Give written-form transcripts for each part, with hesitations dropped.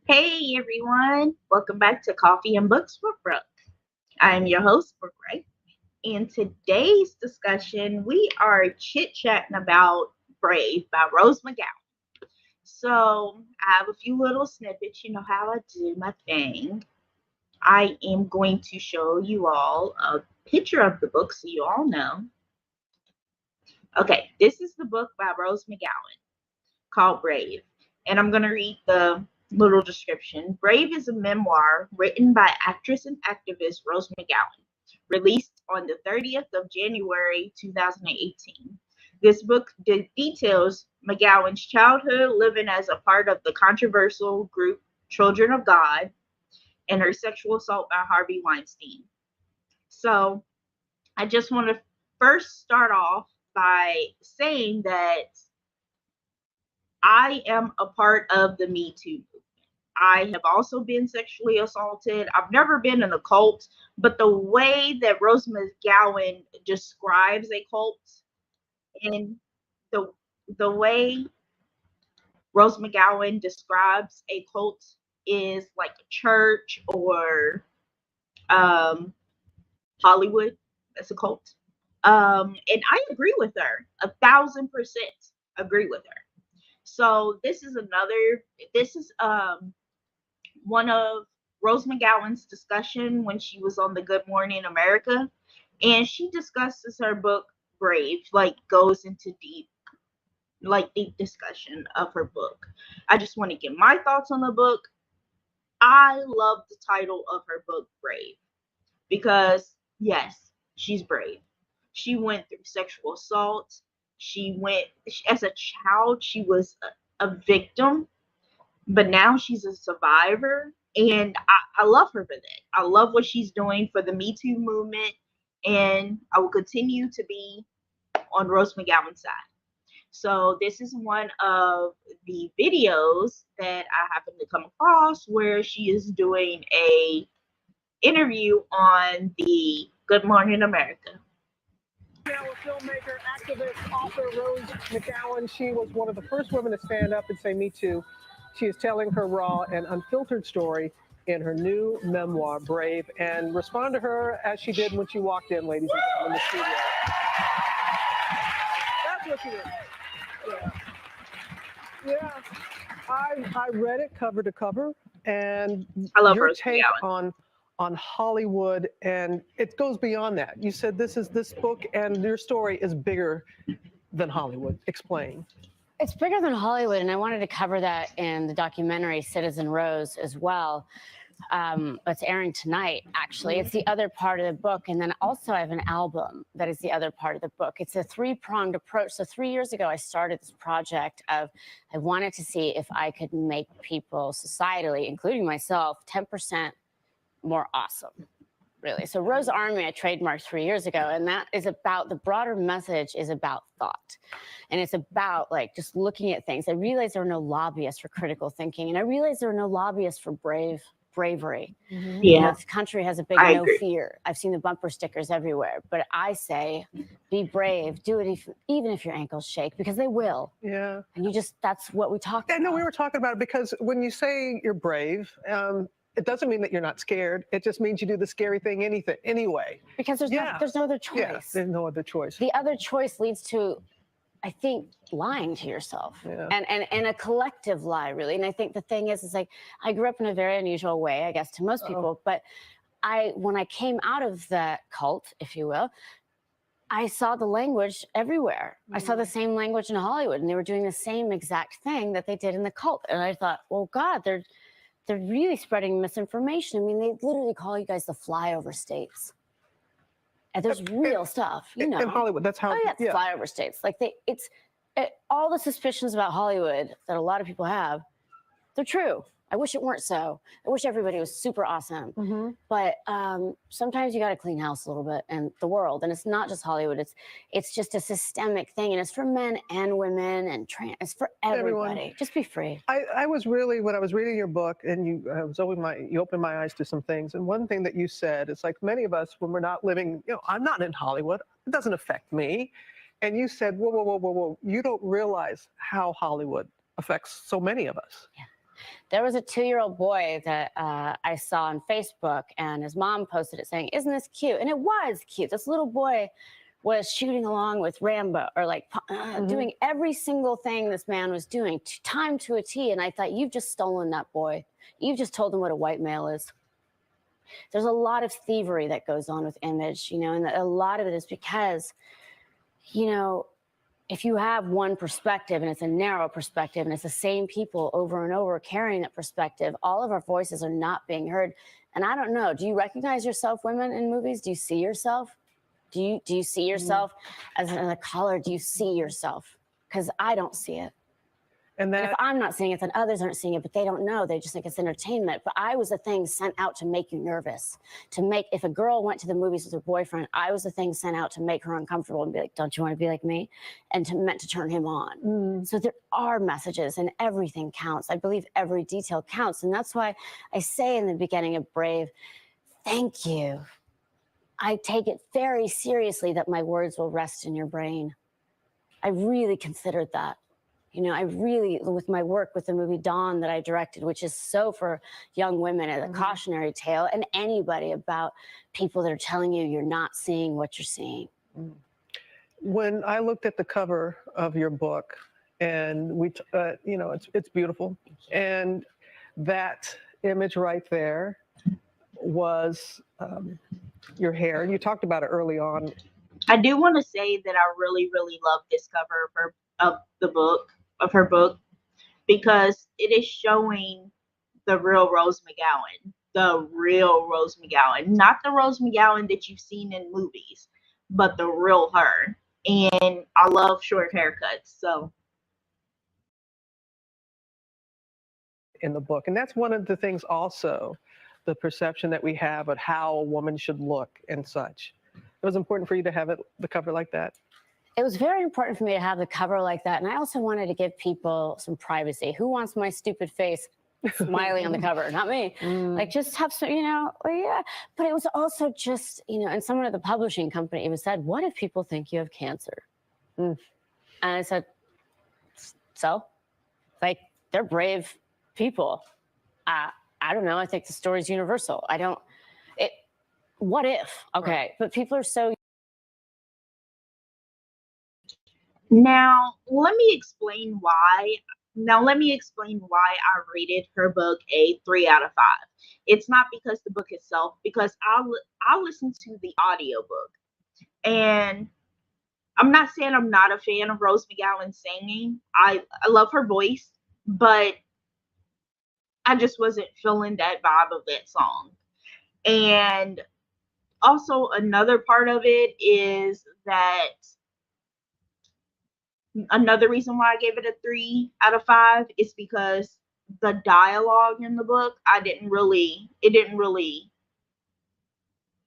Hey everyone, welcome back to Coffee and Books with Brook. I'm your host, Brook, right? In today's discussion, we are chit chatting about Brave by Rose McGowan. So, I have a few little snippets, you know how I do my thing. I am going to show you all a picture of the book so you all know. Okay, this is the book by Rose McGowan called Brave. And I'm going to read the little description. Brave is a memoir written by actress and activist Rose McGowan, released on the 30th of January 2018. This book details McGowan's childhood living as a part of the controversial group Children of God and her sexual assault by Harvey Weinstein. So I just want to first start off by saying that I am a part of the Me Too movement. I have also been sexually assaulted. I've never been in a cult, but the way that Rose McGowan describes a cult and the the way Rose McGowan describes a cult is like a church or um, Hollywood. That's a cult. And I agree with her 1,000% agree with her. So this is one of Rose McGowan's discussion when she was on the Good Morning America, and she discusses her book Brave, like goes into deep discussion of her book. I just want to give my thoughts on the book. I love the title of her book Brave because yes, she's brave. She went through sexual assault. As a child, she was a victim, but now she's a survivor. And I love her for that. I love what she's doing for the Me Too movement. And I will continue to be on Rose McGowan's side. So this is one of the videos that I happened to come across where she is doing a interview on the Good Morning America. Now, a filmmaker, activist, author Rose McGowan, she was one of the first women to stand up and say Me Too. She is telling her raw and unfiltered story in her new memoir, Brave, and respond to her as she did when she walked in, ladies and gentlemen, in the studio. That's what she is. Yeah. Yeah. I read it cover to cover, and I love your Rose take McGowan. on Hollywood, and it goes beyond that. You said this book and your story is bigger than Hollywood. Explain. It's bigger than Hollywood, and I wanted to cover that in the documentary Citizen Rose as well. It's airing tonight, actually. It's the other part of the book, and then also I have an album that is the other part of the book. It's a three-pronged approach. So 3 years ago, I started this project of I wanted to see if I could make people societally, including myself, 10% more awesome. Really. So Rose Army, I trademarked 3 years ago, and that is about, the broader message is about thought. And it's about like just looking at things. I realized there are no lobbyists for critical thinking, and I realized there are no lobbyists for bravery. Yeah. You know, this country has a big I no agree. fear. I've seen the bumper stickers everywhere, but I say, be brave, do it even if your ankles shake, because they will. Yeah. And you just, that's what we talked about. No, we were talking about it because when you say you're brave, it doesn't mean that you're not scared. It just means you do the scary thing anyway. Because there's no other choice. Yeah, there's no other choice. The other choice leads to, I think, lying to yourself, and a collective lie, really. And I think the thing is like, I grew up in a very unusual way, I guess, to most people. But when I came out of the cult, if you will, I saw the language everywhere. I saw the same language in Hollywood, and they were doing the same exact thing that they did in the cult. And I thought, well, God, they're really spreading misinformation. I mean, they literally call you guys the flyover states. And there's real stuff, you know. In Hollywood, that's how. Oh yeah, it's flyover states. Like all the suspicions about Hollywood that a lot of people have, they're true. I wish it weren't so. I wish everybody was super awesome. But sometimes you got to clean house a little bit, and the world. And it's not just Hollywood. It's just a systemic thing, and it's for men and women and trans. It's for everybody. Everyone. Just be free. I was really, when I was reading your book, and you opened my eyes to some things. And one thing that you said is like many of us, when we're not living, I'm not in Hollywood. It doesn't affect me. And you said, whoa. You don't realize how Hollywood affects so many of us. Yeah. There was a 2-year-old boy that I saw on Facebook, and his mom posted it saying, "Isn't this cute?" And it was cute. This little boy was shooting along with Rambo, or like doing every single thing this man was doing, time to a T. And I thought, you've just stolen that boy. You've just told him what a white male is. There's a lot of thievery that goes on with image, you know, and a lot of it is because, you know, if you have one perspective and it's a narrow perspective and it's the same people over and over carrying that perspective, all of our voices are not being heard. And I don't know, do you recognize yourself, women, in movies? Do you see yourself? Do you see yourself as a caller? Do you see yourself? Because I don't see it. And if I'm not seeing it, then others aren't seeing it, but they don't know. They just think it's entertainment. But I was the thing sent out to make you nervous, to make, if a girl went to the movies with her boyfriend, I was the thing sent out to make her uncomfortable and be like, don't you want to be like me? And meant to turn him on. So there are messages, and everything counts. I believe every detail counts. And that's why I say in the beginning of Brave, thank you. I take it very seriously that my words will rest in your brain. I really considered that. You know, I really, with my work with the movie Dawn that I directed, which is so for young women, as a cautionary tale, and anybody about people that are telling you you're not seeing what you're seeing. When I looked at the cover of your book, and you know, it's beautiful, and that image right there was your hair. You talked about it early on. I do want to say that I really, really love this cover of her book, because it is showing the real Rose McGowan, not the Rose McGowan that you've seen in movies, but the real her. And I love short haircuts, so. In the book, and that's one of the things also, the perception that we have of how a woman should look and such. It was important for you to have the cover like that. It was very important for me to have the cover like that. And I also wanted to give people some privacy. Who wants my stupid face smiling on the cover? Not me. Like, just have some, you know, yeah. But it was also just, you know, and someone at the publishing company even said, what if people think you have cancer? And I said, so? Like, they're brave people. I don't know. I think the story's universal. What if? Okay. Right. But people are so. Now, let me explain why I rated her book a 3 out of 5. It's not because the book itself, because I listened to the audiobook. And I'm not saying I'm not a fan of Rose McGowan singing. I love her voice, but I just wasn't feeling that vibe of that song. And also another part of it is that another reason why I gave it a 3 out of 5 is because the dialogue in the book, it didn't really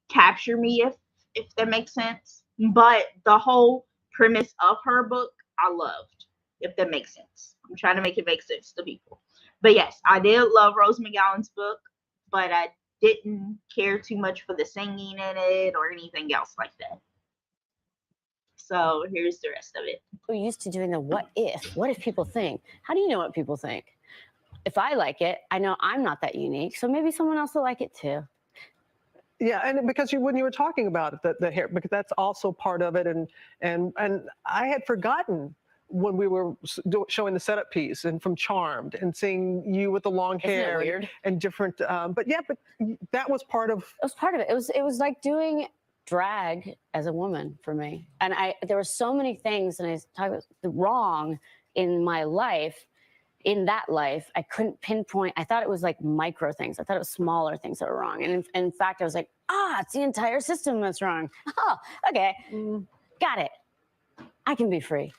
capture me, if that makes sense. But the whole premise of her book, I loved, if that makes sense. I'm trying to make it make sense to people. But yes, I did love Rose McGowan's book, but I didn't care too much for the singing in it or anything else like that. So here's the rest of it. We're used to doing the what if people think. How do you know what people think? If I like it, I know I'm not that unique, so maybe someone else will like it too. Yeah, and because when you were talking about it, the hair, because that's also part of it, and I had forgotten when we were showing the setup piece and from Charmed and seeing you with the long hair. Isn't it weird? And different, but that was part of. It was part of it. It was like doing drag as a woman for me. And there were so many things, and I talk about the wrong in my life, in that life, I couldn't pinpoint. I thought it was like micro things. I thought it was smaller things that were wrong. And in fact, I was like, it's the entire system that's wrong. Oh, okay. Got it. I can be free.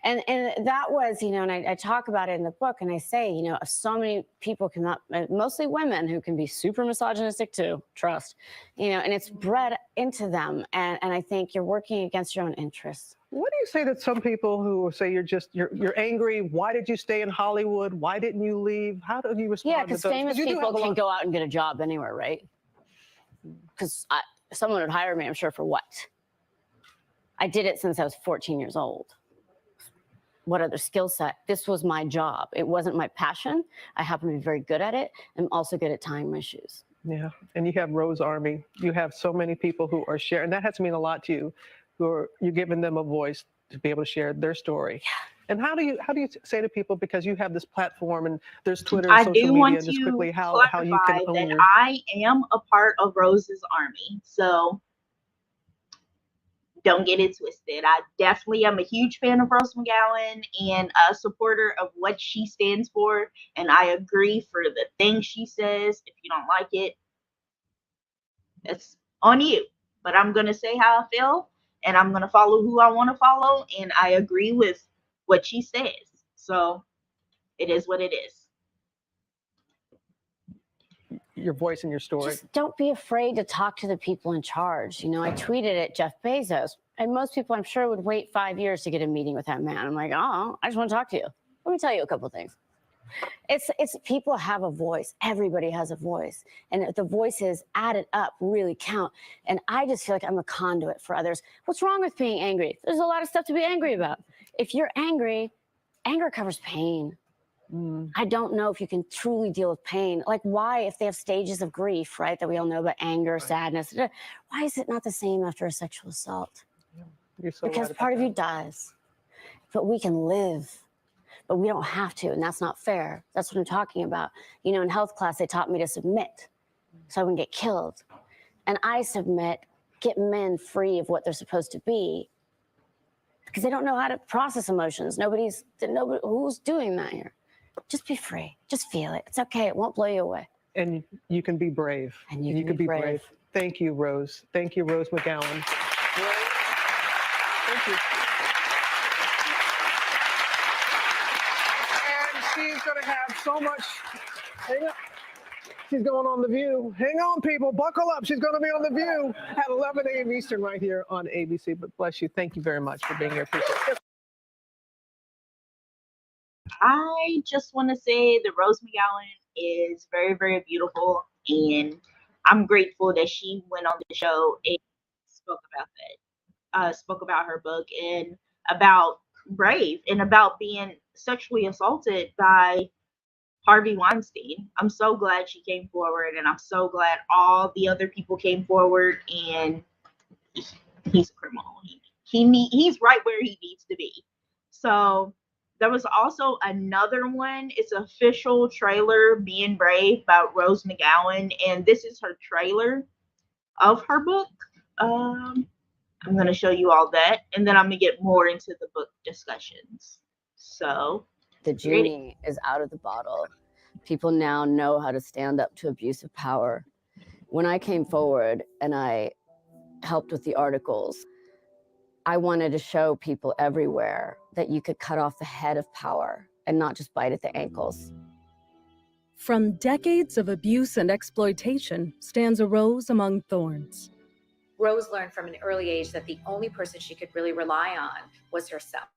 And that was, you know, and I talk about it in the book, and I say, you know, so many people cannot, mostly women who can be super misogynistic too, trust, you know, and it's bred into them. And I think you're working against your own interests. What do you say to some people who say you're angry? Why did you stay in Hollywood? Why didn't you leave? How do you respond? Yeah, because famous people can go out and get a job anywhere, right? Because someone would hire me, I'm sure, for what? I did it since I was 14 years old. what other skill set. This was my job. It wasn't my passion. I happen to be very good at it. I'm also good at tying my shoes. Yeah, and you have Rose Army. You have so many people who are sharing. That has to mean a lot to you. You're giving them a voice to be able to share their story. Yeah. And how do you say to people, because you have this platform and there's Twitter I and social do media, want just to quickly how you clarify can own that your. I am a part of Rose's army, so don't get it twisted. I definitely am a huge fan of Rose McGowan and a supporter of what she stands for, and I agree for the things she says. If you don't like it, it's on you. But I'm gonna say how I feel, and I'm gonna follow who I want to follow, and I agree with what she says. So it is what it is. Your voice and your story. Just don't be afraid to talk to the people in charge. You know, I tweeted at Jeff Bezos, and most people, I'm sure, would wait 5 years to get a meeting with that man. I'm like, oh, I just want to talk to you. Let me tell you a couple of things. It's people have a voice. Everybody has a voice, and the voices added up really count. And I just feel like I'm a conduit for others. What's wrong with being angry? There's a lot of stuff to be angry about. If you're angry, anger covers pain. I don't know if you can truly deal with pain. Like, why, if they have stages of grief, right, that we all know about, anger, sadness, why is it not the same after a sexual assault? You're so Because right part of about you dies, but we can live, but we don't have to, and that's not fair. That's what I'm talking about. You know, in health class, they taught me to submit so I wouldn't get killed. And I submit, get men free of what they're supposed to be, because they don't know how to process emotions. Nobody who's doing that here. Just be free. Just feel it. It's okay. It won't blow you away. And you can be brave. And you can be brave. Thank you, Rose. Thank you, Rose McGowan. Thank you. And she's going to have so much. Hang on. She's going on The View. Hang on, people. Buckle up. She's going to be on The View at 11 a.m. Eastern right here on ABC. But bless you. Thank you very much for being here. Appreciate it. I just want to say that Rose McGowan is very, very beautiful, and I'm grateful that she went on the show and spoke about that, spoke about her book and about Brave and about being sexually assaulted by Harvey Weinstein. I'm so glad she came forward, and I'm so glad all the other people came forward. And he's a criminal. He's right where he needs to be. So. There was also another one. It's an official trailer, Being Brave, about Rose McGowan. And this is her trailer of her book. I'm going to show you all that. And then I'm going to get more into the book discussions. So. The genie is out of the bottle. People now know how to stand up to abuse of power. When I came forward and I helped with the articles, I wanted to show people everywhere that you could cut off the head of power and not just bite at the ankles. From decades of abuse and exploitation stands a rose among thorns. Rose learned from an early age that the only person she could really rely on was herself.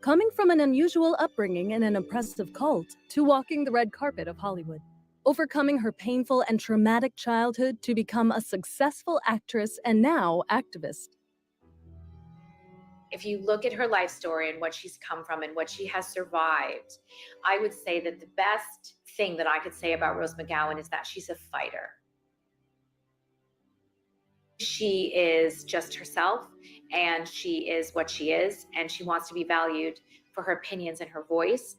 Coming from an unusual upbringing in an oppressive cult to walking the red carpet of Hollywood, overcoming her painful and traumatic childhood to become a successful actress and now activist. If you look at her life story and what she's come from and what she has survived, I would say that the best thing that I could say about Rose McGowan is that she's a fighter. She is just herself, and she is what she is, and she wants to be valued for her opinions and her voice.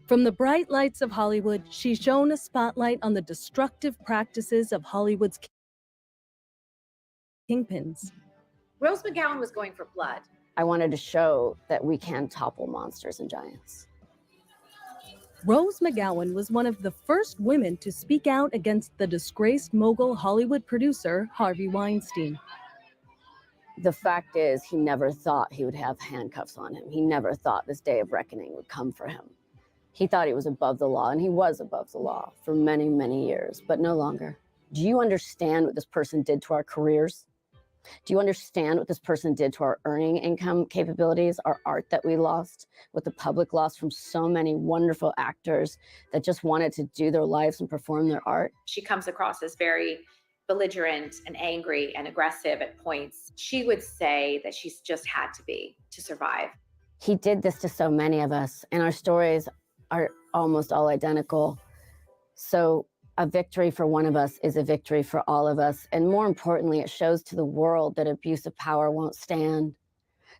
From the bright lights of Hollywood, she's shown a spotlight on the destructive practices of Hollywood's kingpins. Rose McGowan was going for blood. I wanted to show that we can topple monsters and giants. Rose McGowan was one of the first women to speak out against the disgraced mogul Hollywood producer Harvey Weinstein. The fact is, he never thought he would have handcuffs on him. He never thought this day of reckoning would come for him. He thought he was above the law, and he was above the law for many, many years, but no longer. Do you understand what this person did to our careers? Do you understand what this person did to our earning income capabilities, our art that we lost, what the public lost from so many wonderful actors that just wanted to do their lives and perform their art? She comes across as very belligerent and angry and aggressive at points, she would say that she's just had to be to survive. He did this to so many of us, and our stories are almost all identical. So a victory for one of us is a victory for all of us. And more importantly, it shows to the world that abuse of power won't stand,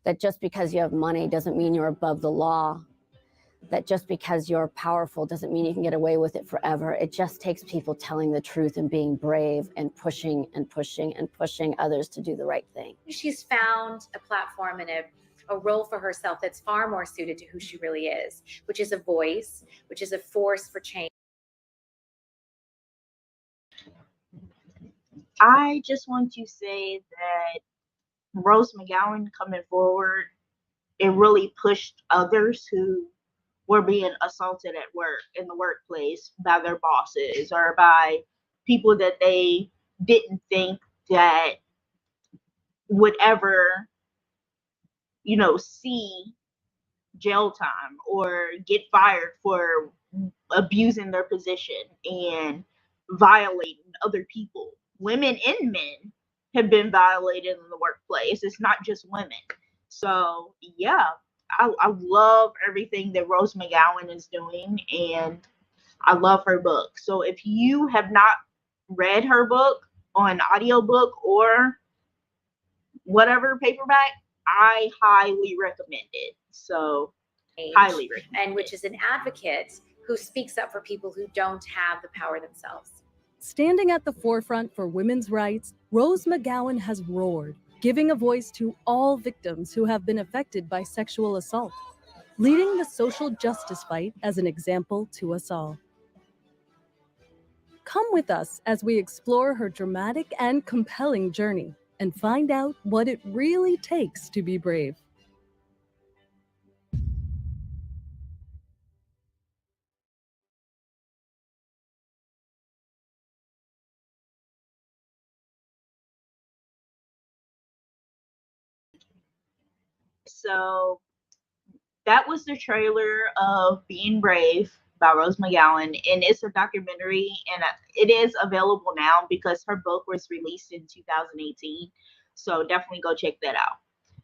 that just because you have money doesn't mean you're above the law, that just because you're powerful doesn't mean you can get away with it forever. It just takes people telling the truth and being brave and pushing and pushing and pushing others to do the right thing. She's found a platform and a role for herself that's far more suited to who she really is, which is a voice, which is a force for change. I just want to say that Rose McGowan coming forward, it really pushed others who were being assaulted at work, in the workplace, by their bosses or by people that they didn't think that would ever, see jail time or get fired for abusing their position and violating other people. Women and men have been violated in the workplace. It's not just women. So yeah, I love everything that Rose McGowan is doing, and I love her book. So if you have not read her book on audiobook or whatever paperback, I highly recommend it. So highly recommend and which is an advocate who speaks up for people who don't have the power themselves. Standing at the forefront for women's rights, Rose McGowan has roared, giving a voice to all victims who have been affected by sexual assault, leading the social justice fight as an example to us all. Come with us as we explore her dramatic and compelling journey and find out what it really takes to be brave. So that was the trailer of Being Brave by Rose McGowan, and it's a documentary, and it is available now because her book was released in 2018. So definitely go check that out.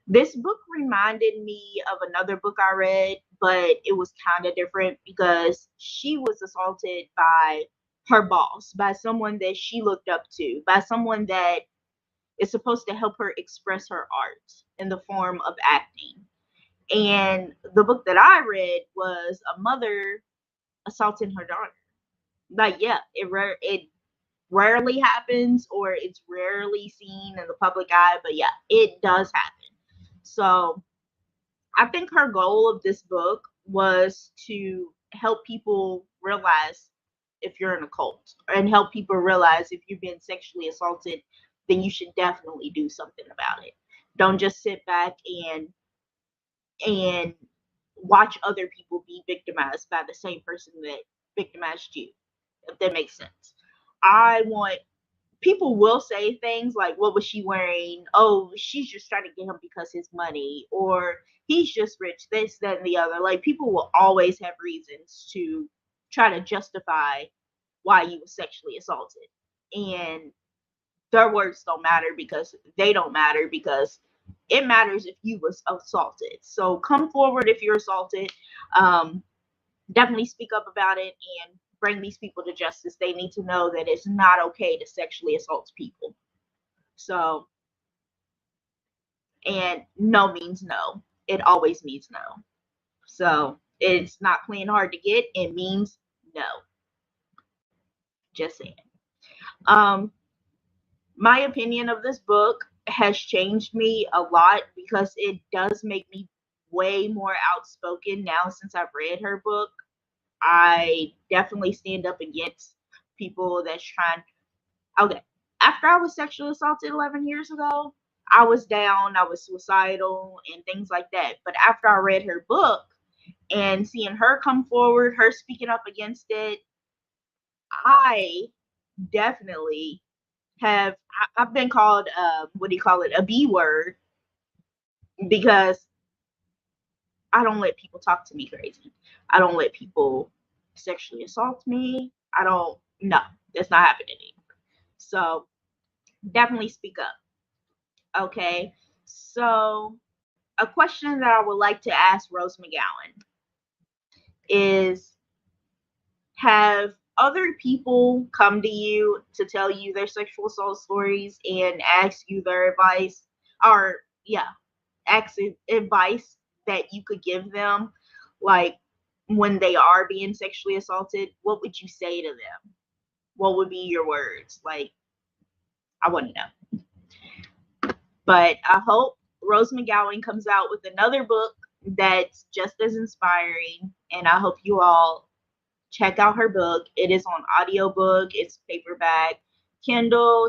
This book reminded me of another book I read, but it was kind of different because she was assaulted by her boss, by someone that she looked up to, by someone that is supposed to help her express her art in the form of acting. And the book that I read was a mother assaulting her daughter. Like, yeah, it rarely happens, or it's rarely seen in the public eye, but yeah, it does happen. So I think her goal of this book was to help people realize if you're in a cult, and help people realize if you've been sexually assaulted, then you should definitely do something about it. Don't just sit back and watch other people be victimized by the same person that victimized you, if that makes sense. I want People will say things like, what was she wearing? Oh, she's just trying to get him because his money, or he's just rich, this, that, and the other. Like, people will always have reasons to try to justify why you were sexually assaulted. And their words don't matter, because they don't matter, because it matters if you was assaulted. So come forward if you're assaulted. Definitely speak up about it and bring these people to justice. They need to know that it's not okay to sexually assault people. So, and no means no. It always means no. So it's not playing hard to get. It means no. Just saying. My opinion of this book has changed me a lot, because it does make me way more outspoken now since I've read her book. I definitely stand up against people that's trying. Okay, after I was sexually assaulted 11 years ago, I was down, I was suicidal, and things like that. But after I read her book and seeing her come forward, her speaking up against it, I definitely I've been called, what do you call it, a B word, because I don't let people talk to me crazy. I don't let people sexually assault me. I don't, no, that's not happening anymore. So definitely speak up. Okay, so a question that I would like to ask Rose McGowan is, have other people come to you to tell you their sexual assault stories and ask you their advice, or ask advice that you could give them, like when they are being sexually assaulted? What would you say to them? What would be your words? Like, I want to know. But I hope Rose McGowan comes out with another book that's just as inspiring, and I hope you all check out her book. It is on audiobook, it's paperback, Kindle.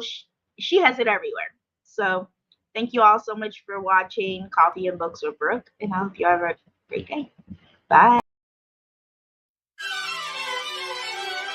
She has it everywhere. So thank you all so much for watching Coffee and Books with Brooke, and I hope you have a great day. Bye.